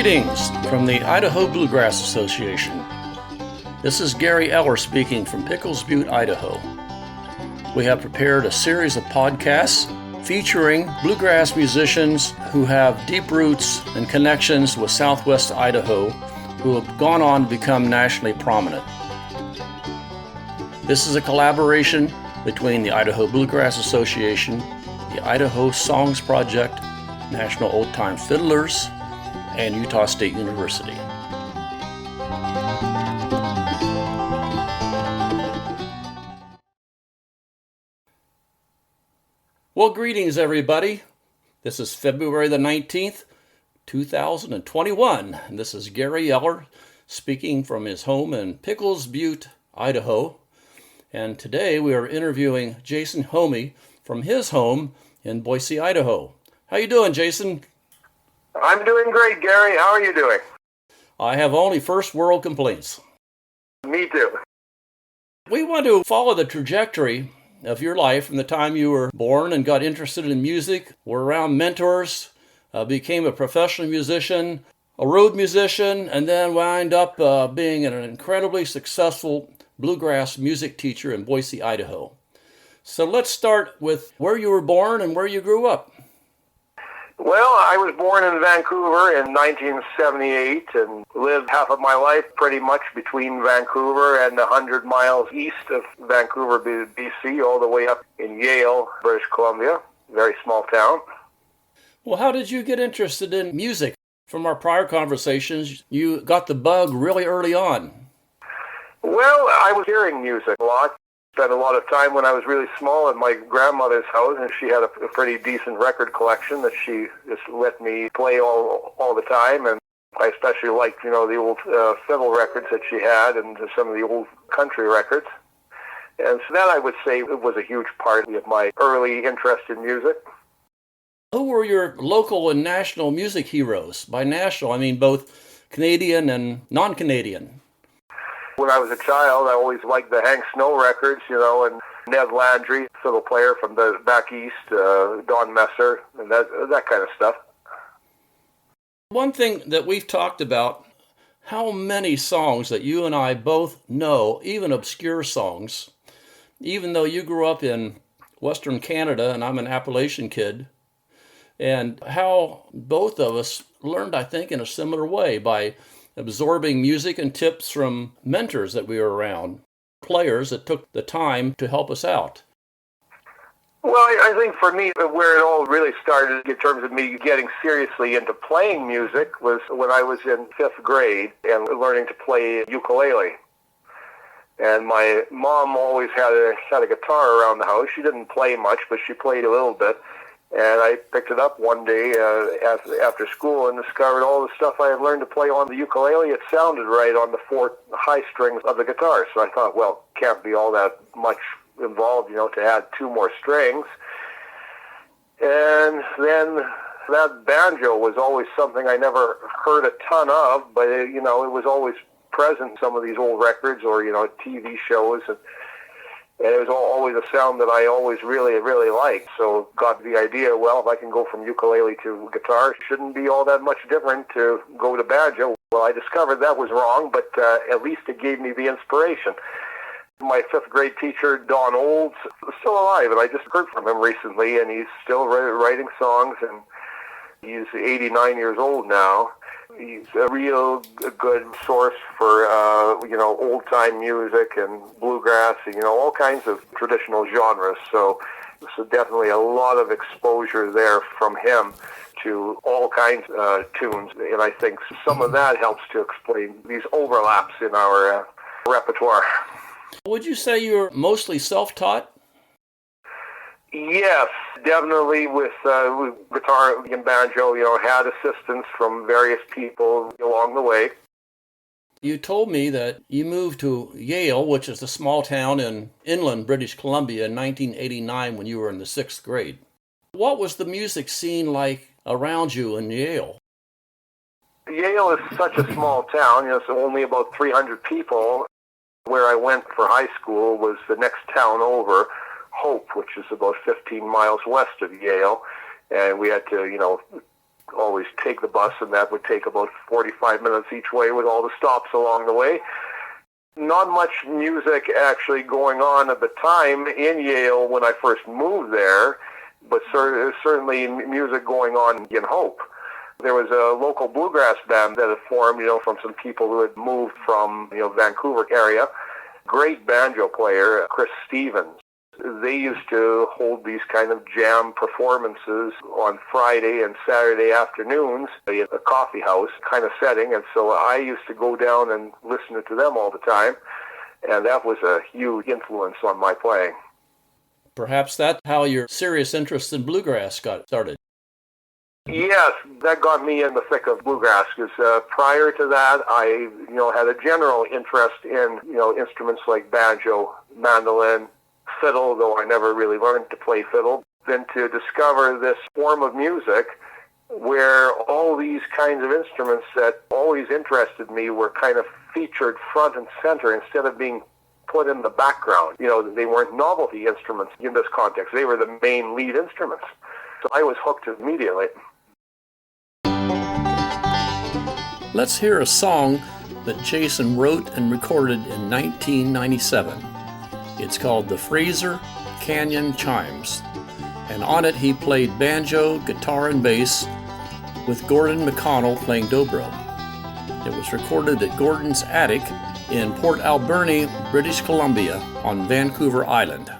Greetings from the Idaho Bluegrass Association. This is Gary Eller speaking from Pickles Butte, Idaho. We have prepared a series of podcasts featuring bluegrass musicians who have deep roots and connections with Southwest Idaho who have gone on to become nationally prominent. This is a collaboration between the Idaho Bluegrass Association, the Idaho Songs Project, National Old Time Fiddlers, and Utah State University. Well, greetings everybody. This is February the 19th, 2021, and this is Gary Eller speaking from his home in Pickles Butte, Idaho. And today we are interviewing Jason Homey from his home in Boise, Idaho. How you doing, Jason? I'm doing great, Gary. How are you doing? I have only first world complaints. Me too. We want to follow the trajectory of your life from the time you were born and got interested in music, were around mentors, became a professional musician, a road musician, and then wound up being an incredibly successful bluegrass music teacher in Boise, Idaho. So let's start with where you were born and where you grew up. Well, I was born in Vancouver in 1978 and lived half of my life pretty much between Vancouver and 100 miles east of Vancouver, BC, all the way up in Yale, British Columbia, very small town. Well, how did you get interested in music? From our prior conversations, you got the bug really early on. Well, I was hearing music a lot. Spent a lot of time when I was really small at my grandmother's house, and she had a pretty decent record collection that she just let me play all the time. And I especially liked, the old fiddle records that she had and some of the old country records. And so that, I would say, it was a huge part of my early interest in music. Who were your local and national music heroes? By national, I mean both Canadian and non-Canadian. When I was a child, I always liked the Hank Snow records, and Ned Landry, fiddle player from the back east, Don Messer, and that kind of stuff. One thing that we've talked about, how many songs that you and I both know, even obscure songs, even though you grew up in Western Canada and I'm an Appalachian kid, and how both of us learned, I think, in a similar way by absorbing music and tips from mentors that we were around, players that took the time to help us out. Well, I think for me, where it all really started in terms of me getting seriously into playing music was when I was in 5th grade and learning to play ukulele. And my mom always had a guitar around the house. She didn't play much, but she played a little bit. And I picked it up one day after school and discovered all the stuff I had learned to play on the ukulele. It sounded right on the 4 high strings of the guitar. So I thought, well, can't be all that much involved, to add 2 more strings. And then that banjo was always something I never heard a ton of, but it was always present in some of these old records or, TV shows. And it was always a sound that I always really, really liked. So got the idea, well, if I can go from ukulele to guitar, it shouldn't be all that much different to go to banjo. Well, I discovered that was wrong, but at least it gave me the inspiration. My 5th grade teacher, Don Olds, is still alive, and I just heard from him recently, and he's still writing songs, and he's 89 years old now. He's a real good source for, old-time music and bluegrass, and, all kinds of traditional genres. So definitely a lot of exposure there from him to all kinds of tunes. And I think some of that helps to explain these overlaps in our repertoire. Would you say you're mostly self-taught? Yes, definitely with guitar and banjo, had assistance from various people along the way. You told me that you moved to Yale, which is a small town in inland British Columbia, in 1989 when you were in the 6th grade. What was the music scene like around you in Yale? Yale is such a small town, it's only about 300 people. Where I went for high school was the next town over, Hope, which is about 15 miles west of Yale. And we had to, always take the bus, and that would take about 45 minutes each way with all the stops along the way. Not much music actually going on at the time in Yale when I first moved there, but certainly music going on in Hope. There was a local bluegrass band that had formed, from some people who had moved from, Vancouver area. Great banjo player, Chris Stevens. They used to hold these kind of jam performances on Friday and Saturday afternoons in a coffee house kind of setting, and so I used to go down and listen to them all the time, and that was a huge influence on my playing. Perhaps that's how your serious interest in bluegrass got started. Yes, that got me in the thick of bluegrass, because prior to that, I, had a general interest in, instruments like banjo, mandolin, fiddle, though I never really learned to play fiddle. Then to discover this form of music where all these kinds of instruments that always interested me were kind of featured front and center instead of being put in the background. They weren't novelty instruments in this context. They were the main lead instruments. So I was hooked immediately. Let's hear a song that Jason wrote and recorded in 1997. It's called the Fraser Canyon Chimes, and on it he played banjo, guitar, and bass with Gordon McConnell playing dobro. It was recorded at Gordon's attic in Port Alberni, British Columbia on Vancouver Island.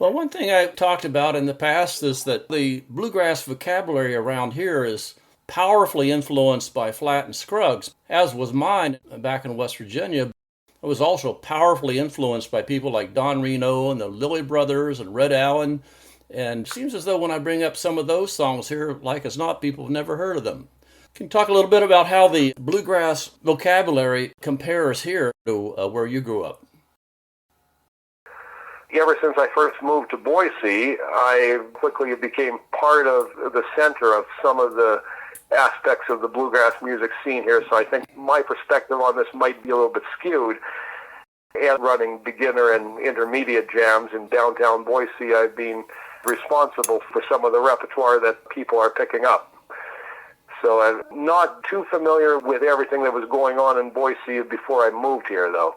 Well, one thing I've talked about in the past is that the bluegrass vocabulary around here is powerfully influenced by Flatt and Scruggs, as was mine back in West Virginia. It was also powerfully influenced by people like Don Reno and the Lilly Brothers and Red Allen. And it seems as though when I bring up some of those songs here, like as not, people have never heard of them. Can you talk a little bit about how the bluegrass vocabulary compares here to where you grew up? Ever since I first moved to Boise, I quickly became part of the center of some of the aspects of the bluegrass music scene here, so I think my perspective on this might be a little bit skewed. And running beginner and intermediate jams in downtown Boise, I've been responsible for some of the repertoire that people are picking up. So I'm not too familiar with everything that was going on in Boise before I moved here, though.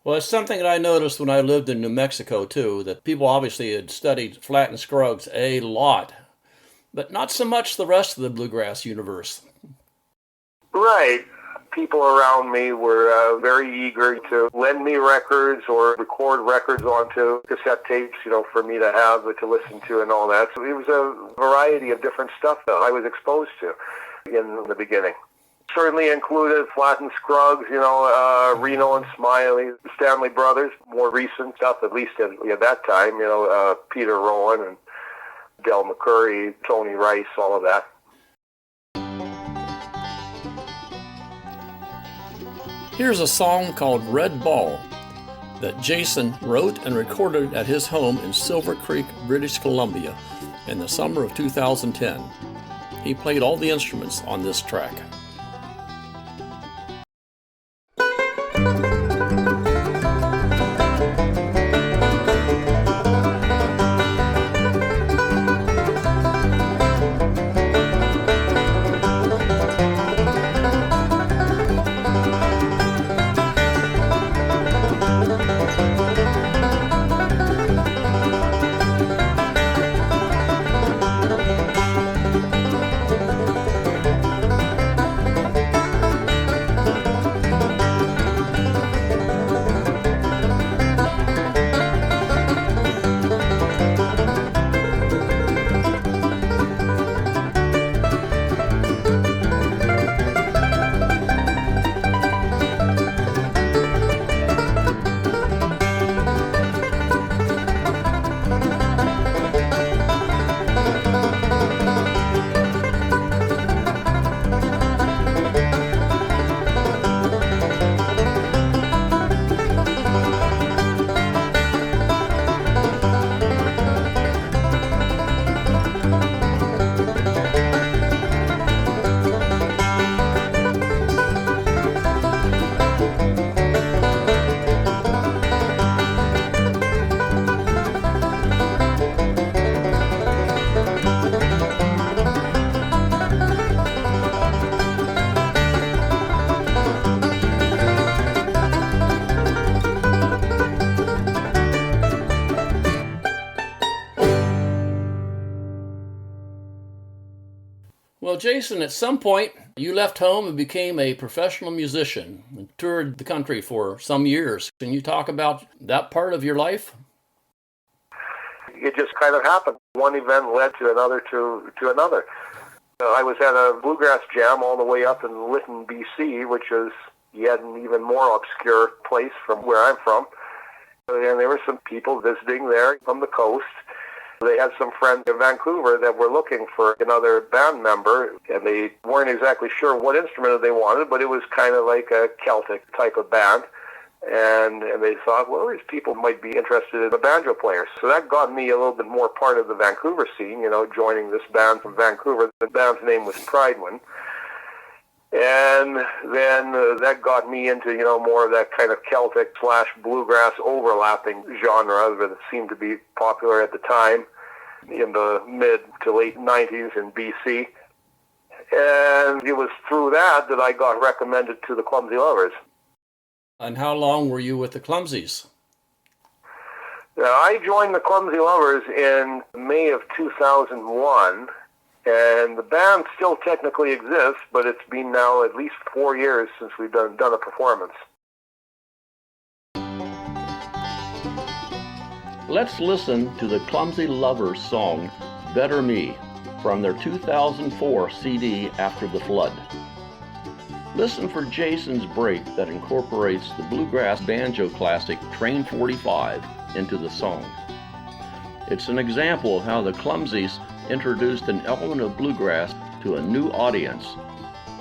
Well, it's something that I noticed when I lived in New Mexico, too, that people obviously had studied Flatt and Scruggs a lot, but not so much the rest of the bluegrass universe. Right. People around me were very eager to lend me records or record records onto cassette tapes, for me to have, to listen to and all that. So it was a variety of different stuff that I was exposed to in the beginning. Certainly included Flatt and Scruggs, Reno and Smiley, Stanley Brothers, more recent stuff, at least at that time, Peter Rowan and Del McCurry, Tony Rice, all of that. Here's a song called Red Ball that Jason wrote and recorded at his home in Silver Creek, British Columbia in the summer of 2010. He played all the instruments on this track. Well, Jason, at some point you left home and became a professional musician and toured the country for some years. Can you talk about that part of your life? It just kind of happened. One event led to another to another. I was at a bluegrass jam all the way up in Lytton, BC, which is yet an even more obscure place from where I'm from. And there were some people visiting there from the coast. They had some friends in Vancouver that were looking for another band member, and they weren't exactly sure what instrument they wanted, but it was kind of like a Celtic type of band. And they thought, well, these people might be interested in a banjo player. So that got me a little bit more part of the Vancouver scene, joining this band from Vancouver. The band's name was Pridewind. And then that got me into, more of that kind of Celtic / bluegrass overlapping genre that seemed to be popular at the time in the mid to late 90s in BC. And it was through that I got recommended to the Clumsy Lovers. And how long were you with the Clumsies? I joined the Clumsy Lovers in May of 2001. And the band still technically exists, but it's been now at least 4 years since we've done a performance. Let's listen to the Clumsy Lovers song, Better Me, from their 2004 CD, After the Flood. Listen for Jason's break that incorporates the bluegrass banjo classic Train 45 into the song. It's an example of how the Clumsies introduced an element of bluegrass to a new audience,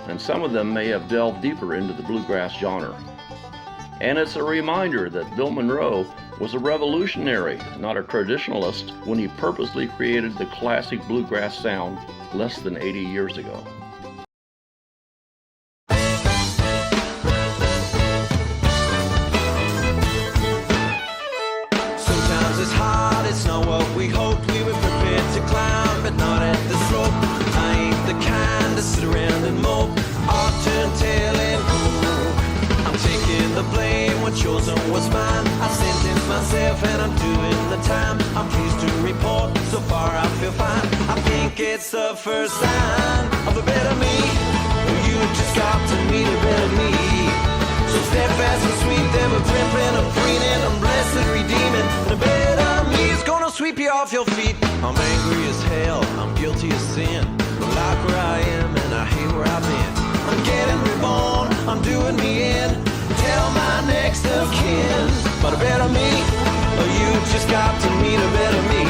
and some of them may have delved deeper into the bluegrass genre. And it's a reminder that Bill Monroe was a revolutionary, not a traditionalist, when he purposely created the classic bluegrass sound less than 80 years ago. Sometimes it's hard, it's not what we hoped. We were prepared to climb, but not at the slope. I ain't the kind to sit in time. I'm pleased to report, so far I feel fine. I think it's the first sign of a better me. You just got to meet a better me. So steadfast and sweet, ever gripping, I'm preening, I'm blessed, redeeming. And a better me is gonna sweep you off your feet. I'm angry as hell, I'm guilty of sin. I like where I am and I hate where I've been. I'm getting reborn, I'm doing me in. Tell my next of kin, but a better me, or you just got to meet a better me.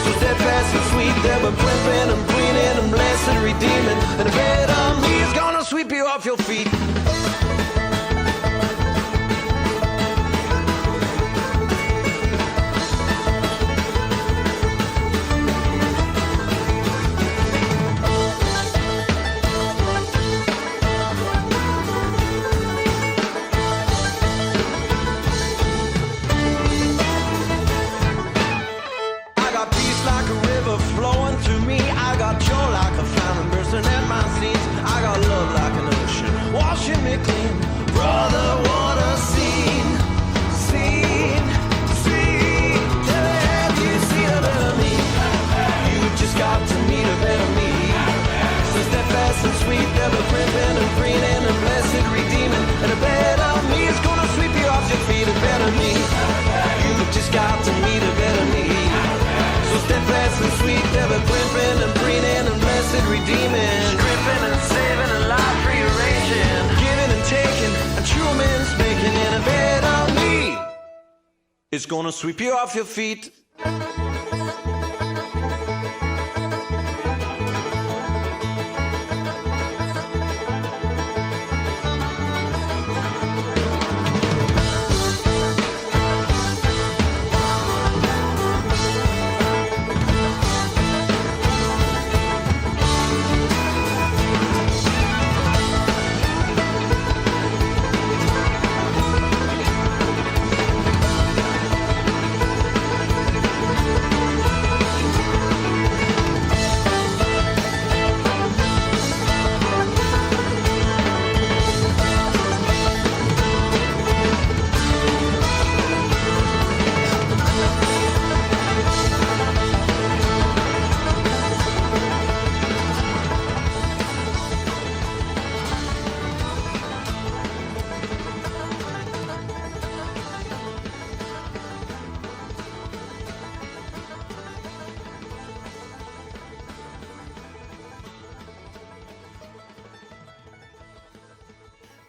So steadfast and sweet, ever gripping, I'm preening, I'm blessed, redeeming. And a better me is gonna sweep you off your feet. It's gonna sweep you off your feet.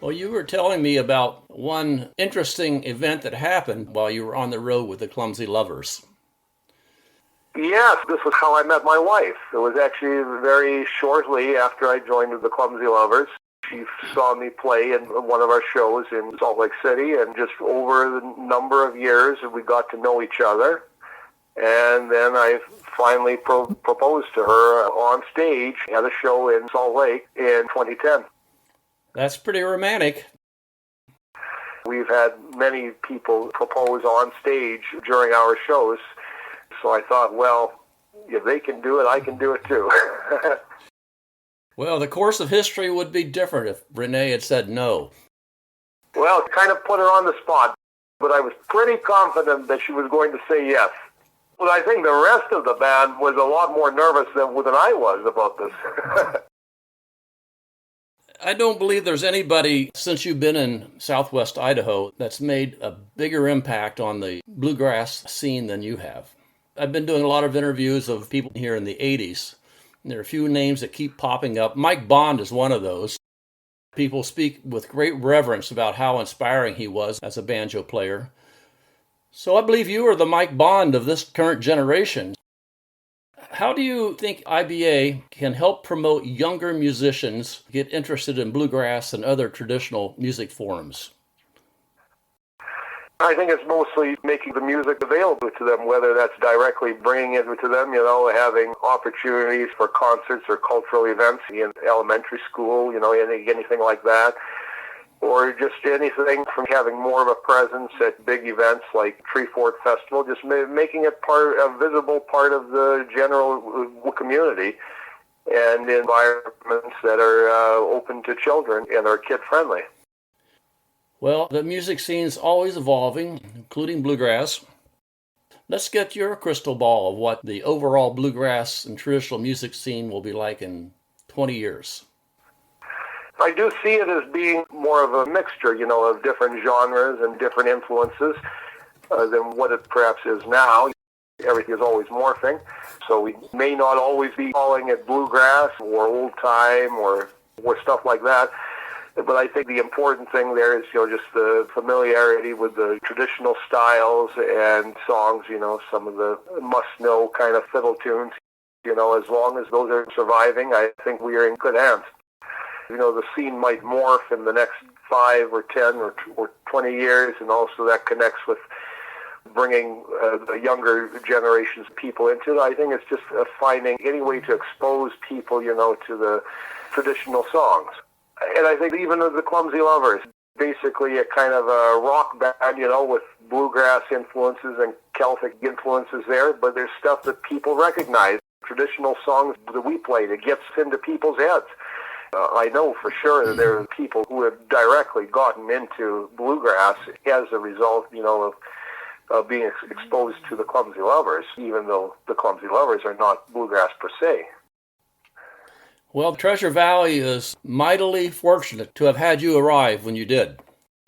Well, you were telling me about one interesting event that happened while you were on the road with the Clumsy Lovers. Yes, this was how I met my wife. It was actually very shortly after I joined the Clumsy Lovers. She saw me play in one of our shows in Salt Lake City, and just over the number of years, we got to know each other. And then I finally proposed to her on stage at a show in Salt Lake in 2010. That's pretty romantic. We've had many people propose on stage during our shows, so I thought, well, if they can do it, I can do it too. Well, the course of history would be different if Renee had said no. Well, it kind of put her on the spot, but I was pretty confident that she was going to say yes. But I think the rest of the band was a lot more nervous than I was about this. I don't believe there's anybody, since you've been in Southwest Idaho, that's made a bigger impact on the bluegrass scene than you have. I've been doing a lot of interviews of people here in the 80s. And there are a few names that keep popping up. Mike Bond is one of those. People speak with great reverence about how inspiring he was as a banjo player. So I believe you are the Mike Bond of this current generation. How do you think IBA can help promote younger musicians get interested in bluegrass and other traditional music forms? I think it's mostly making the music available to them, whether that's directly bringing it to them, having opportunities for concerts or cultural events in elementary school, anything like that. Or just anything from having more of a presence at big events like Tree Fort Festival, just making it a visible part of the general community and environments that are open to children and are kid-friendly. Well, the music scene's always evolving, including bluegrass. Let's get your crystal ball of what the overall bluegrass and traditional music scene will be like in 20 years. I do see it as being more of a mixture, of different genres and different influences than what it perhaps is now. Everything is always morphing, so we may not always be calling it bluegrass or old time or stuff like that. But I think the important thing there is, just the familiarity with the traditional styles and songs, some of the must-know kind of fiddle tunes. As long as those are surviving, I think we are in good hands. The scene might morph in the next 5 or 10 or 20 years, and also that connects with bringing the younger generations of people into it. I think it's just finding any way to expose people, to the traditional songs. And I think even the Clumsy Lovers, basically a kind of a rock band, with bluegrass influences and Celtic influences there, but there's stuff that people recognize, traditional songs that we play that gets into people's heads. I know for sure that there are people who have directly gotten into bluegrass as a result, of being exposed to the Clumsy Lovers, even though the Clumsy Lovers are not bluegrass per se. Well, Treasure Valley is mightily fortunate to have had you arrive when you did.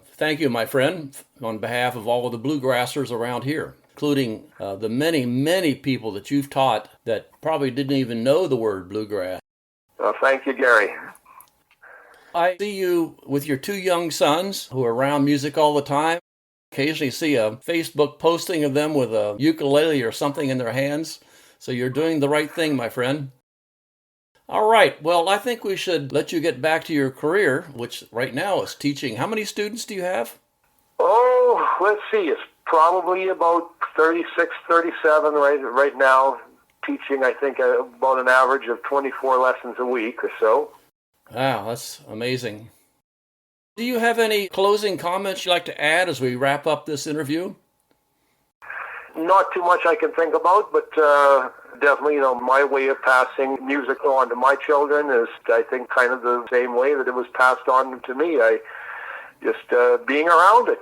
Thank you, my friend, on behalf of all of the bluegrassers around here, including the many, many people that you've taught that probably didn't even know the word bluegrass. Thank you, Gary. I see you with your 2 young sons who are around music all the time. Occasionally see a Facebook posting of them with a ukulele or something in their hands. So you're doing the right thing, my friend. All right. Well, I think we should let you get back to your career, which right now is teaching. How many students do you have? Oh, let's see. It's probably about 36, 37 right now, teaching, I think, about an average of 24 lessons a week or so. Wow, that's amazing. Do you have any closing comments you'd like to add as we wrap up this interview? Not too much I can think about, but definitely, my way of passing music on to my children is, I think, kind of the same way that it was passed on to me. I just being around it,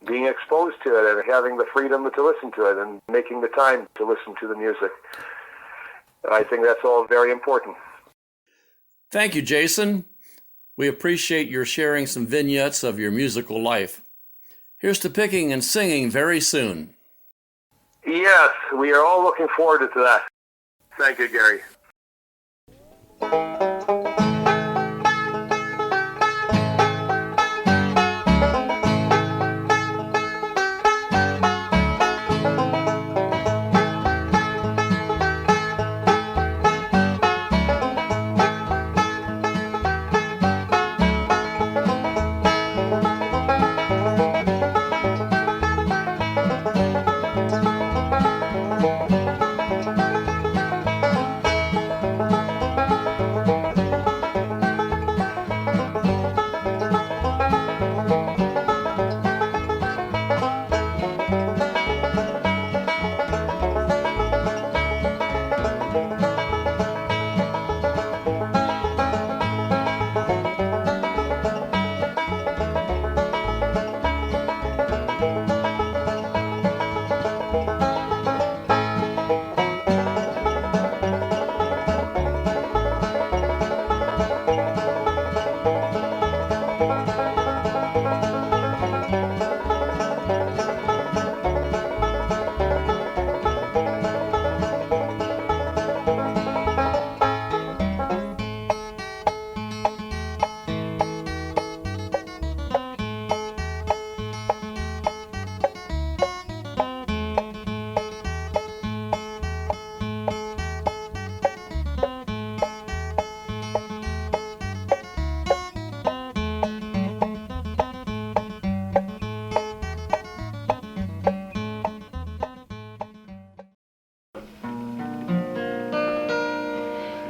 being exposed to it and having the freedom to listen to it and making the time to listen to the music. I think that's all very important. Thank you, Jason. We appreciate your sharing some vignettes of your musical life. Here's to picking and singing very soon. Yes, we are all looking forward to that. Thank you, Gary.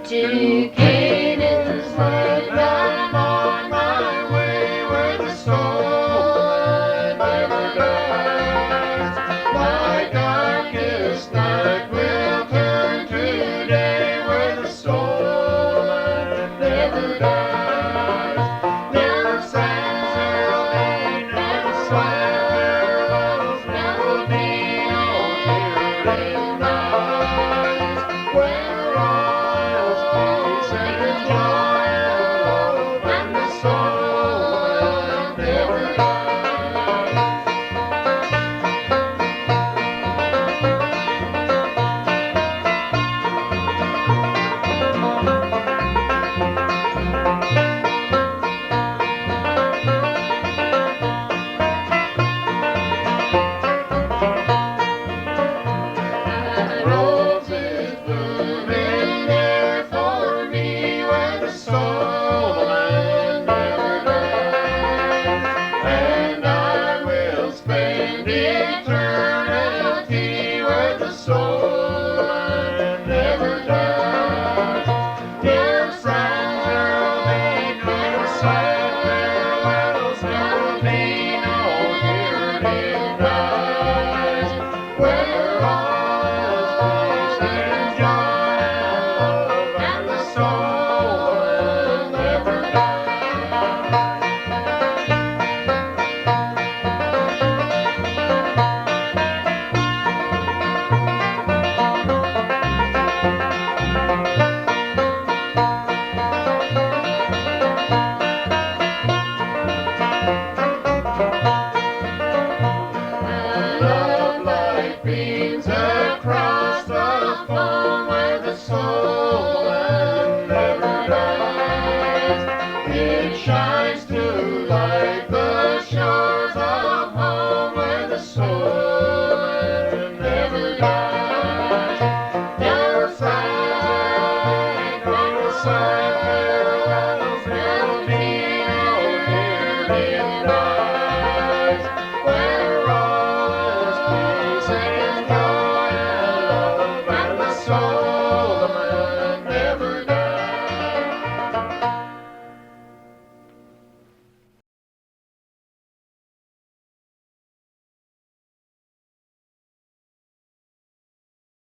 Cicadas fly down on my way where the storm never dies. My darkest night will turn to day where the storm never dies. Never sands, never swag, never melody, no Roses blooming there for me where the soul man never dies. And I will spend eternity where the soul man never dies. Dear friends, there'll be no sad farewells, there'll be no yearning nights, where all is peace and joy and love, and the soul man never love like beams across the foam where the soul man never dies. It shines through like the shores of home where the soul man never dies. Never fight, no sad farewells, there'll be no yearning